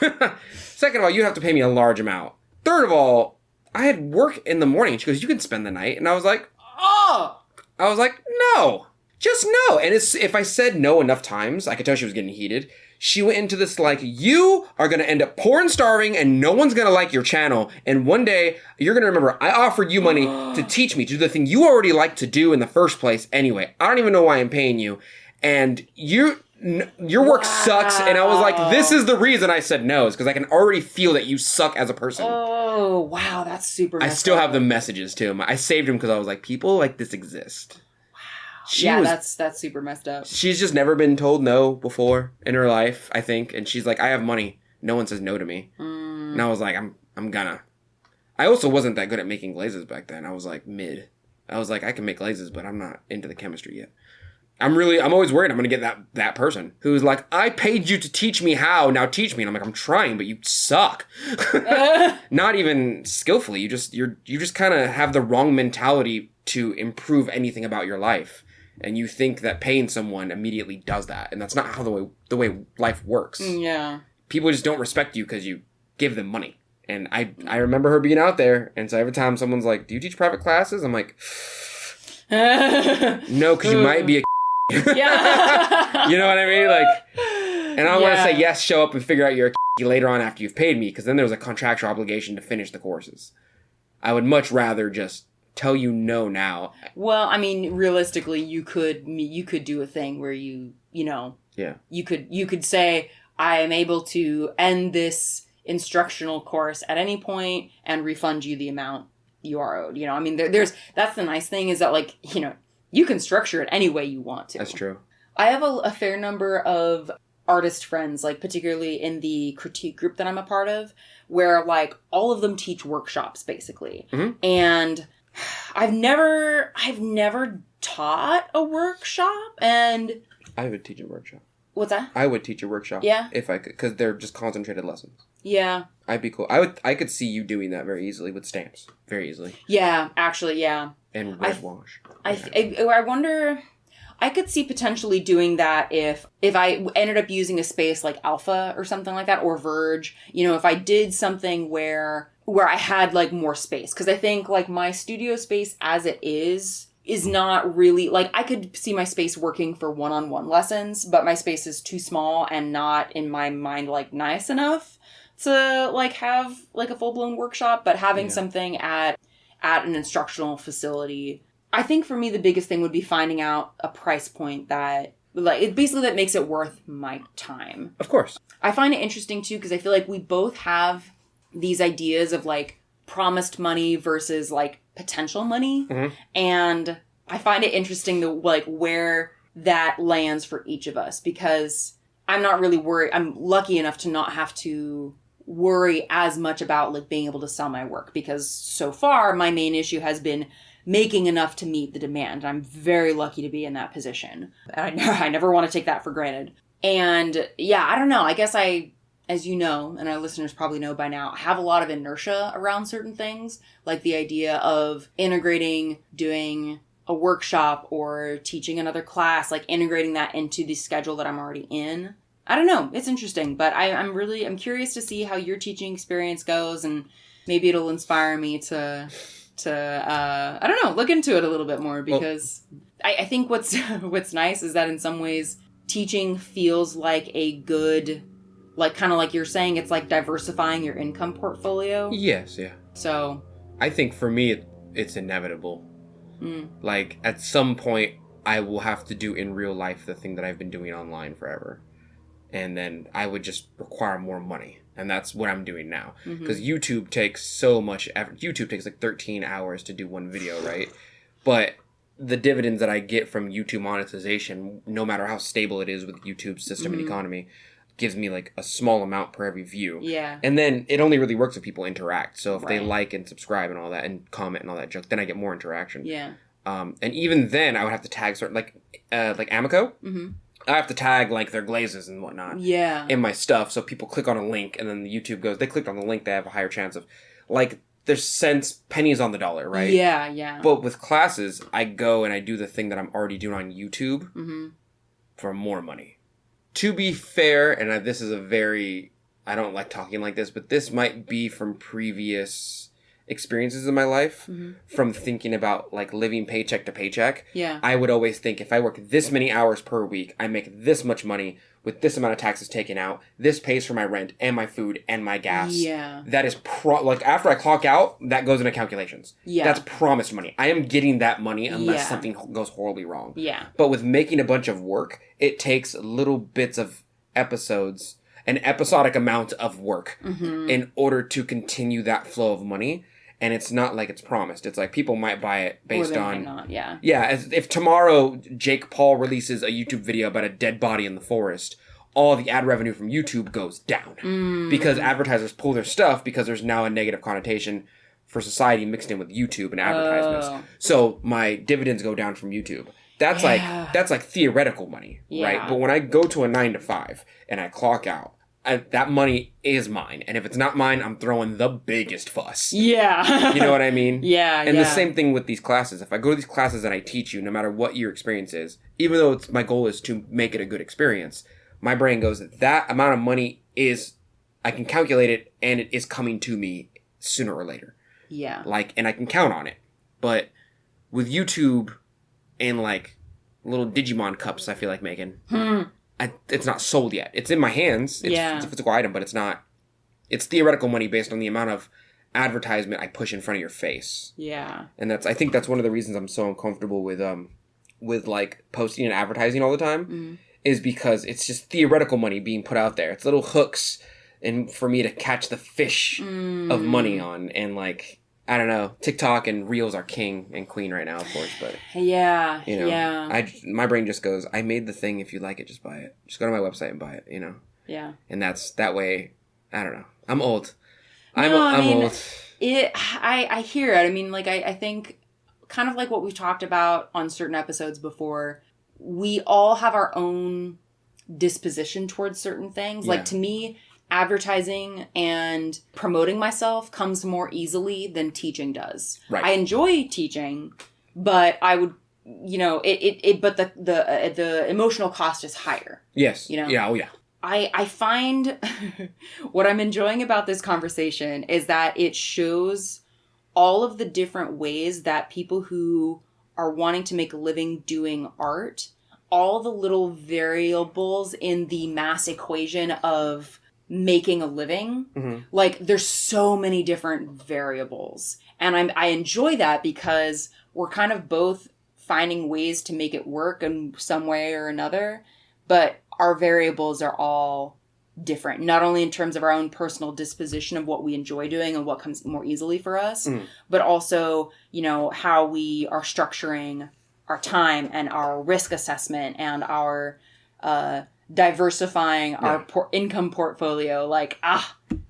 Second of all, you have to pay me a large amount. Third of all, I had work in the morning. She goes, "You can spend the night." And I was like, Oh! I was like, "No, just no." And if I said no enough times, I could tell she was getting heated. She went into this like, "You are going to end up poor and starving and no one's going to like your channel. And one day you're going to remember I offered you money to teach me to do the thing you already like to do in the first place anyway. I don't even know why I'm paying you. And your work sucks." And I was like, this is the reason I said no, is because I can already feel that you suck as a person. Oh, wow, that's super I still have the messages to him. I saved him because I was like, people like this exist. Wow. That's super messed up. She's just never been told no before in her life, I think. And she's like, "I have money. No one says no to me." And I was like, I'm gonna. I also wasn't that good at making glazes back then. I was like mid. I was like, I can make glazes, but I'm not into the chemistry yet. I'm always worried I'm going to get that person who's like, "I paid you to teach me how, now teach me." And I'm like, "I'm trying, but you suck." Not even skillfully. You just kind of have the wrong mentality to improve anything about your life. And you think that paying someone immediately does that. And that's not how the way life works. Yeah. People just don't respect you because you give them money. And I remember her being out there. And so every time someone's like, "Do you teach private classes?" I'm like, "No, because you might be a Yeah. You know what I mean? Like, and I want to say yes, show up and figure out you're a later on after you've paid me, because then there's a contractual obligation to finish the courses. I would much rather just tell you no now. Well, I mean, realistically, you could do a thing where you could say, "I am able to end this instructional course at any point and refund you the amount you are owed." You know, I mean, that's the nice thing, is that, like, you know, you can structure it any way you want to. That's true. I have a fair number of artist friends, like particularly in the critique group that I'm a part of, where like all of them teach workshops basically. Mm-hmm. And I've never taught a workshop, and I would teach a workshop. What's that? I would teach a workshop. Yeah. If I could, because they're just concentrated lessons. Yeah. I'd be cool. I could see you doing that very easily with stamps. Very easily. Yeah, actually, yeah. And red wash. I wonder, I could see potentially doing that if I ended up using a space like Alpha or something like that, or Verge. You know, if I did something where I had like more space, because I think like my studio space as it is not really, like, I could see my space working for one-on-one lessons, but my space is too small and not, in my mind, like, nice enough to like have like a full-blown workshop. But having something at an instructional facility, I think for me the biggest thing would be finding out a price point that, like, it basically that makes it worth my time. Of course. I find it interesting too, because I feel like we both have these ideas of like promised money versus like potential money. Mm-hmm. And I find it interesting to like where that lands for each of us, because I'm not really worried. I'm lucky enough to not have to worry as much about like being able to sell my work, because so far my main issue has been making enough to meet the demand. I'm very lucky to be in that position. And I never want to take that for granted. And yeah, I don't know. I guess as you know, and our listeners probably know by now, I have a lot of inertia around certain things, like the idea of integrating, doing a workshop or teaching another class, like integrating that into the schedule that I'm already in. I don't know. It's interesting, but I'm curious to see how your teaching experience goes, and maybe it'll inspire me to I don't know, look into it a little bit more, because I think what's nice is that in some ways teaching feels like a good, like, kind of like you're saying, it's like diversifying your income portfolio. Yes, yeah. So I think for me it's inevitable. Like, at some point I will have to do in real life the thing that I've been doing online forever. and then I would just require more money. And that's what I'm doing now. Because YouTube takes so much effort. YouTube takes like 13 hours to do one video, right? But the dividends that I get from YouTube monetization, no matter how stable it is with YouTube's system and economy, gives me like a small amount per every view. Yeah. And then it only really works if people interact. So if they like and subscribe and all that and comment and all that junk, then I get more interaction. Yeah. And even then I would have to tag certain, like IMCO. Mm-hmm. I have to tag like their glazes and whatnot in my stuff. So people click on a link and then the YouTube goes, they clicked on the link, they have a higher chance of, like, there's pennies on the dollar, right? Yeah, yeah. But with classes, I go and I do the thing that I'm already doing on YouTube for more money. To be fair, and this is I don't like talking like this, but this might be from previous experiences in my life, from thinking about like living paycheck to paycheck. Yeah. I would always think if I work this many hours per week, I make this much money with this amount of taxes taken out. This pays for my rent and my food and my gas. Yeah. That is like after I clock out, that goes into calculations. Yeah. That's promised money. I am getting that money unless something goes horribly wrong. Yeah. But with making a bunch of work, it takes little bits of episodes, an episodic amount of work in order to continue that flow of money. And it's not like it's promised. It's like people might buy it based on... Not, yeah. Yeah, if tomorrow Jake Paul releases a YouTube video about a dead body in the forest, all the ad revenue from YouTube goes down. Because advertisers pull their stuff because there's now a negative connotation for society mixed in with YouTube and advertisements. Oh. So my dividends go down from YouTube. That's like theoretical money, right? But when I go to a 9-to-5 and I clock out, that money is mine. And if it's not mine, I'm throwing the biggest fuss. Yeah. You know what I mean? Yeah, And the same thing with these classes. If I go to these classes and I teach you, no matter what your experience is, even though my goal is to make it a good experience, my brain goes, that amount of money I can calculate it, and it is coming to me sooner or later. Yeah. Like, and I can count on it. But with YouTube and like little Digimon cups I feel like making, it's not sold yet. It's in my hands. It's a physical item, but it's not. It's theoretical money based on the amount of advertisement I push in front of your face. Yeah. And I think that's one of the reasons I'm so uncomfortable with like posting and advertising all the time, is because it's just theoretical money being put out there. It's little hooks and for me to catch the fish of money on. And like, I don't know, TikTok and Reels are king and queen right now, of course, but yeah, you know, my brain just goes, I made the thing. If you like it, just buy it. Just go to my website and buy it, you know? Yeah. And that's that way. I don't know. I'm old. I'm old. I hear it. I mean, like, I think kind of like what we've talked about on certain episodes before, we all have our own disposition towards certain things. Like, to me, advertising and promoting myself comes more easily than teaching does. Right. I enjoy teaching, but I would, you know, but the emotional cost is higher. Yes. You know? Yeah. Oh yeah. I find what I'm enjoying about this conversation is that it shows all of the different ways that people who are wanting to make a living doing art, all the little variables in the mass equation of making a living, like there's so many different variables, and I enjoy that because we're kind of both finding ways to make it work in some way or another, but our variables are all different, not only in terms of our own personal disposition of what we enjoy doing and what comes more easily for us, but also, you know, how we are structuring our time and our risk assessment and our diversifying our income portfolio. Like, I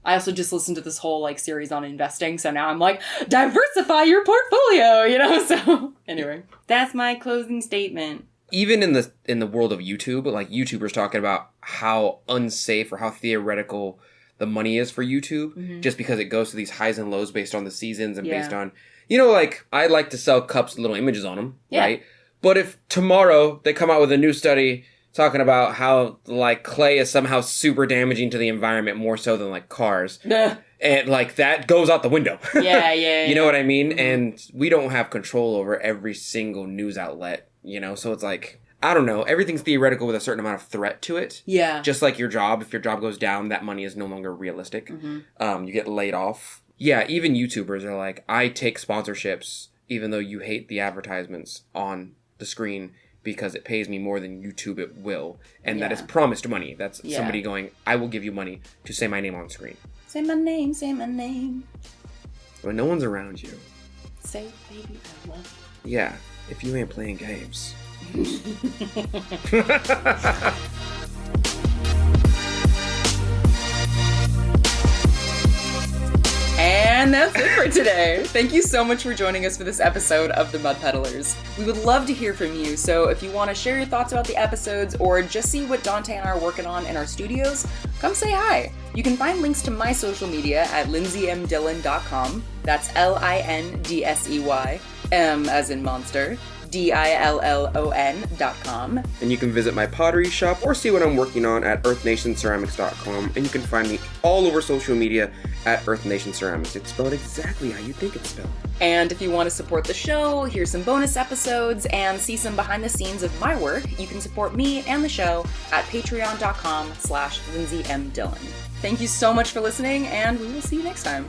also just listened to this whole like series on investing, so now I'm like, diversify your portfolio, you know? So anyway, that's my closing statement. Even in the world of YouTube, like YouTubers talking about how unsafe or how theoretical the money is for YouTube, just because it goes to these highs and lows based on the seasons and based on, you know, like I like to sell cups with little images on them, right? But if tomorrow they come out with a new study talking about how like clay is somehow super damaging to the environment more so than like cars, and like that goes out the window. You know what I mean? And we don't have control over every single news outlet. You know, so it's like, I don't know. Everything's theoretical with a certain amount of threat to it. Yeah. Just like your job. If your job goes down, that money is no longer realistic. You get laid off. Yeah, even YouTubers are like, I take sponsorships, even though you hate the advertisements on the screen, because it pays me more than YouTube it will. And that Yeah. is promised money. That's Yeah. somebody going, I will give you money to say my name on screen. Say my name, say my name. When no one's around you. Say, baby, I love Yeah, if you ain't playing games. you. And that's it for today. Thank you so much for joining us for this episode of the Mud Peddlers. We would love to hear from you, so if you want to share your thoughts about the episodes or just see what Donte and I are working on in our studios, come say hi. You can find links to my social media at lindseymdillon.com. That's LINDSEY, M as in monster, DILLON.com. And you can visit my pottery shop or see what I'm working on at earthnationceramics.com. And you can find me all over social media at Earth Nation Ceramics. It's spelled exactly how you think it's spelled. And if you want to support the show, hear some bonus episodes, and see some behind the scenes of my work, you can support me and the show at patreon.com/Lindsey M Dillon. Thank you so much for listening, and we will see you next time.